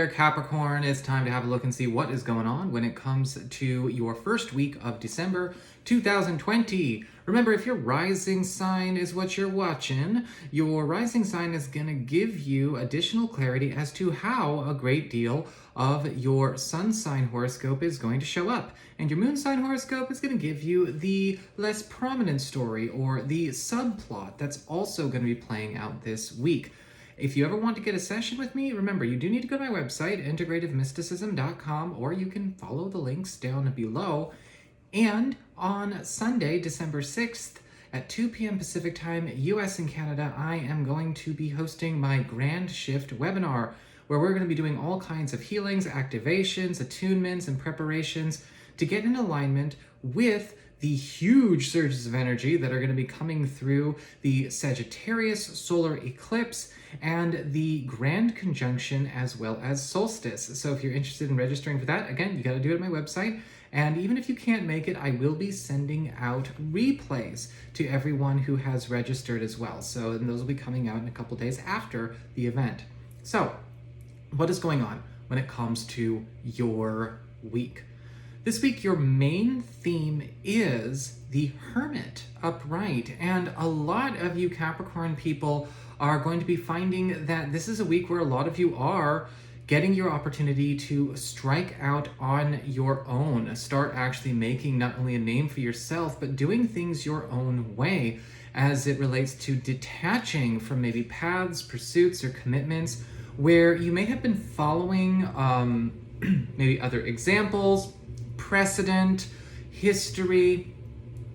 there, Capricorn. It's time to have a look and see what is going on when it comes to your first week of December 2020. Remember, if your rising sign is what you're watching, your rising sign is going to give you additional clarity as to how a great deal of your sun sign horoscope is going to show up. And your moon sign horoscope is going to give you the less prominent story or the subplot that's also going to be playing out this week. If you ever want to get a session with me, remember, you do need to go to my website, integrativemysticism.com, or you can follow the links down below. And on Sunday, December 6th, at 2 p.m. Pacific Time, US and Canada, I am going to be hosting my Grand Shift webinar, where we're going to be doing all kinds of healings, activations, attunements, and preparations to get in alignment with the huge surges of energy that are going to be coming through the Sagittarius solar eclipse and the grand conjunction as well as solstice. So if you're interested in registering for that, again, you got to do it at my website. And even if you can't make it, I will be sending out replays to everyone who has registered as well. So and those will be coming out in a couple days after the event. So what is going on when it comes to your week? This week, your main theme is the hermit upright. And a lot of you Capricorn people are going to be finding that this is a week where a lot of you are getting your opportunity to strike out on your own, start actually making not only a name for yourself, but doing things your own way as it relates to detaching from maybe paths, pursuits, or commitments where you may have been following maybe other examples, precedent, history,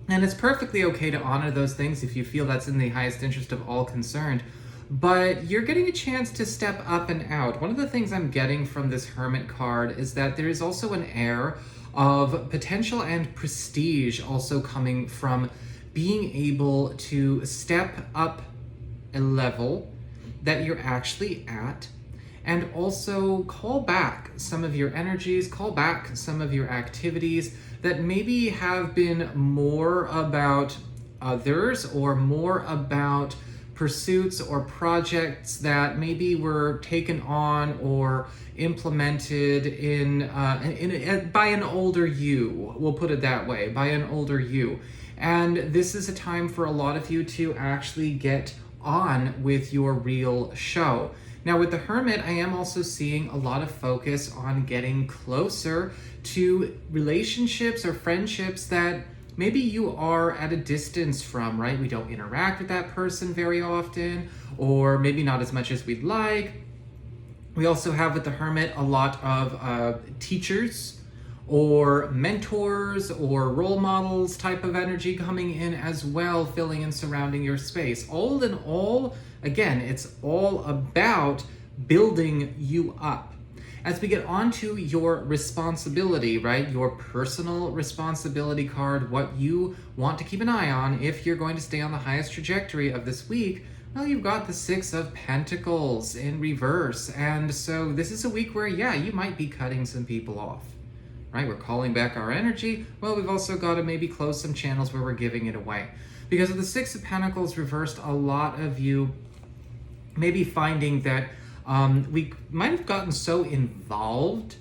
and it's perfectly okay to honor those things if you feel that's in the highest interest of all concerned. But you're getting a chance to step up and out. One of the things I'm getting from this Hermit card is that there is also an air of potential and prestige also coming from being able to step up a level that you're actually at, and also call back some of your energies, call back some of your activities that maybe have been more about others or more about pursuits or projects that maybe were taken on or implemented by an older you. We'll put it that way, by an older you. And this is a time for a lot of you to actually get on with your real show. Now with the Hermit, I am also seeing a lot of focus on getting closer to relationships or friendships that maybe you are at a distance from, right? We don't interact with that person very often, or maybe not as much as we'd like. We also have with the Hermit a lot of teachers or mentors or role models type of energy coming in as well, filling and surrounding your space. All in all, again, it's all about building you up. As we get onto your responsibility, right, your personal responsibility card, what you want to keep an eye on if you're going to stay on the highest trajectory of this week, well, you've got the Six of Pentacles in reverse. And so this is a week where, yeah, you might be cutting some people off, right? We're calling back our energy. Well, we've also got to maybe close some channels where we're giving it away. Because of the Six of Pentacles reversed, a lot of you may be finding that we might have gotten so involved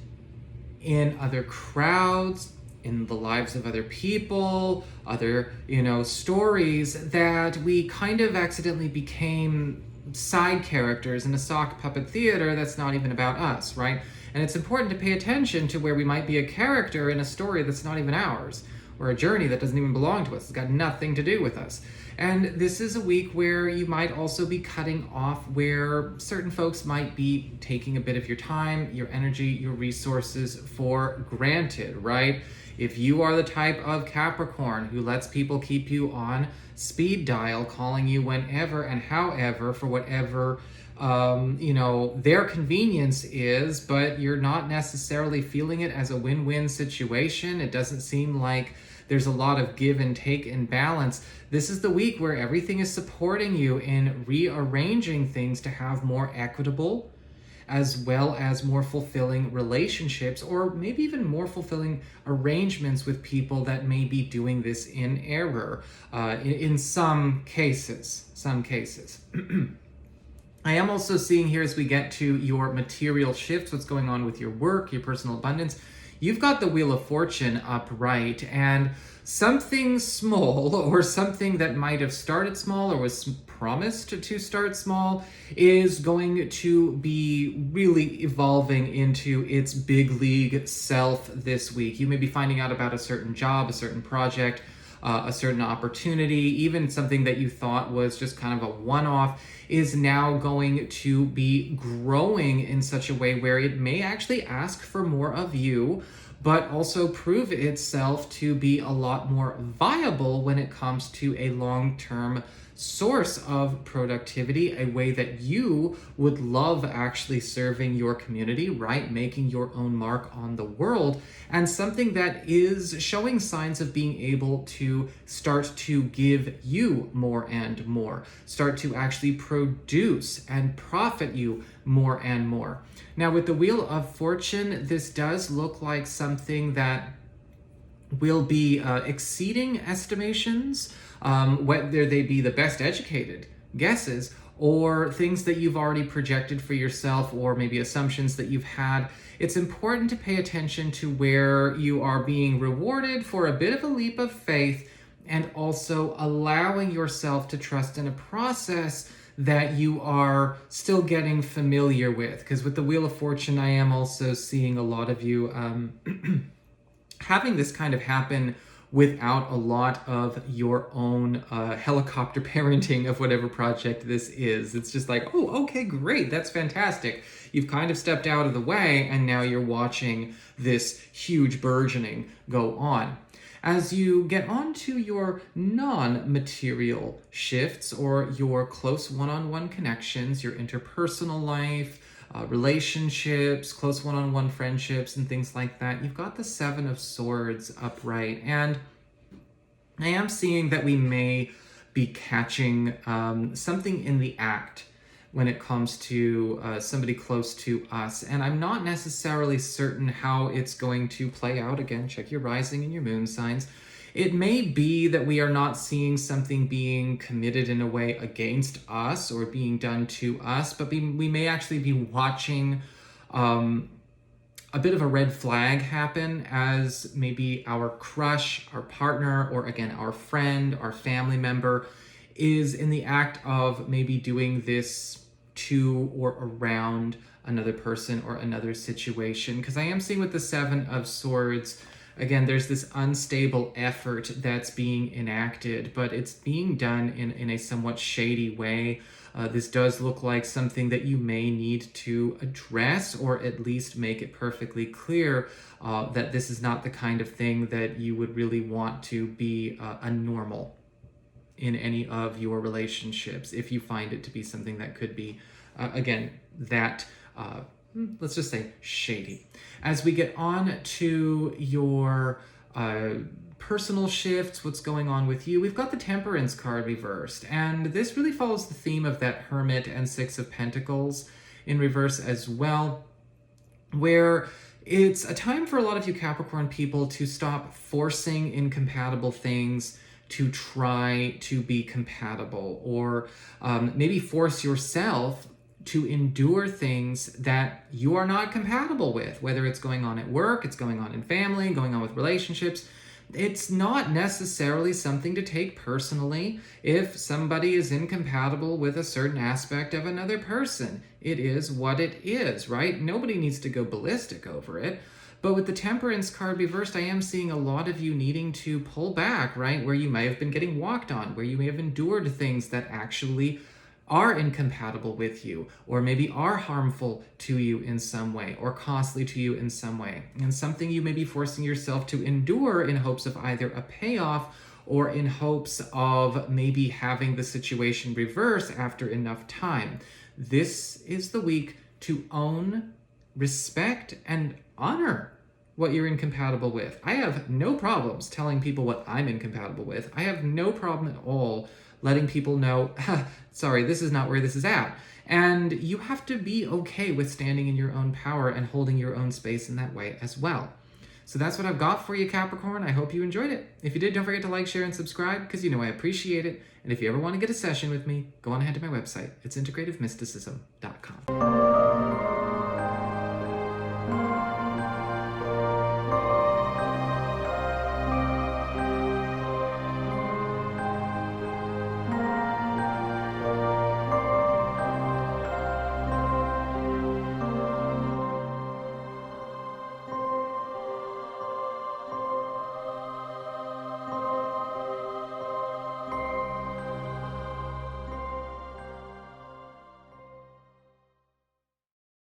in other crowds, in the lives of other people, other, stories, that we kind of accidentally became side characters in a sock puppet theater that's not even about us, right? And it's important to pay attention to where we might be a character in a story that's not even ours, or a journey that doesn't even belong to us. It's got nothing to do with us. And this is a week where you might also be cutting off where certain folks might be taking a bit of your time, your energy, your resources for granted, right? If you are the type of Capricorn who lets people keep you on speed dial, calling you whenever and however for whatever their convenience is, but you're not necessarily feeling it as a win-win situation. It doesn't seem like there's a lot of give and take and balance. This is the week where everything is supporting you in rearranging things to have more equitable as well as more fulfilling relationships, or maybe even more fulfilling arrangements with people that may be doing this in error in some cases. I am also seeing here as we get to your material shifts, what's going on with your work, your personal abundance. You've got the Wheel of Fortune upright, and something small or something that might have started small or was promised to start small is going to be really evolving into its big league self this week. You may be finding out about a certain job, a certain project, a certain opportunity, even something that you thought was just kind of a one-off is now going to be growing in such a way where it may actually ask for more of you, but also prove itself to be a lot more viable when it comes to a long-term source of productivity, a way that you would love actually serving your community, right? Making your own mark on the world, and something that is showing signs of being able to start to give you more and more, start to actually produce and profit you more and more. Now, with the Wheel of Fortune, this does look like something that will be exceeding estimations, whether they be the best educated guesses or things that you've already projected for yourself, or maybe assumptions that you've had. It's important to pay attention to where you are being rewarded for a bit of a leap of faith, and also allowing yourself to trust in a process that you are still getting familiar with. Because with the Wheel of Fortune, I am also seeing a lot of you having this kind of happen without a lot of your own helicopter parenting of whatever project this is. It's just like, oh, okay, great, that's fantastic. You've kind of stepped out of the way, and now you're watching this huge burgeoning go on. As you get on to your non-material shifts, or your close one-on-one connections, your interpersonal life, relationships, close one-on-one friendships, and things like that, you've got the Seven of Swords upright. And I am seeing that we may be catching something in the act when it comes to somebody close to us. And I'm not necessarily certain how it's going to play out. Again, check your rising and your moon signs. It may be that we are not seeing something being committed in a way against us or being done to us, but we may actually be watching a bit of a red flag happen, as maybe our crush, our partner, or again, our friend, our family member is in the act of maybe doing this to or around another person or another situation. Because I am seeing with the Seven of Swords, again, there's this unstable effort that's being enacted, but it's being done in a somewhat shady way. This does look like something that you may need to address, or at least make it perfectly clear that this is not the kind of thing that you would really want to be a normal in any of your relationships, if you find it to be something that could be, again, that let's just say shady. As we get on to your personal shifts, what's going on with you, we've got the Temperance card reversed, and this really follows the theme of that Hermit and Six of Pentacles in reverse as well, where it's a time for a lot of you Capricorn people to stop forcing incompatible things to try to be compatible, or maybe force yourself to endure things that you are not compatible with, whether it's going on at work, it's going on in family, going on with relationships. It's not necessarily something to take personally if somebody is incompatible with a certain aspect of another person. It is what it is, right? Nobody needs to go ballistic over it. But with the Temperance card reversed, I am seeing a lot of you needing to pull back, right? Where you may have been getting walked on, where you may have endured things that actually are incompatible with you, or maybe are harmful to you in some way, or costly to you in some way. And something you may be forcing yourself to endure in hopes of either a payoff, or in hopes of maybe having the situation reverse after enough time. This is the week to own, respect, and honor what you're incompatible with. I have no problems telling people what I'm incompatible with. I have no problem at all letting people know, sorry, this is not where this is at. And you have to be okay with standing in your own power and holding your own space in that way as well. So that's what I've got for you, Capricorn. I hope you enjoyed it. If you did, don't forget to like, share, and subscribe, because you know I appreciate it. And if you ever want to get a session with me, go on ahead to my website. It's integrativemysticism.com.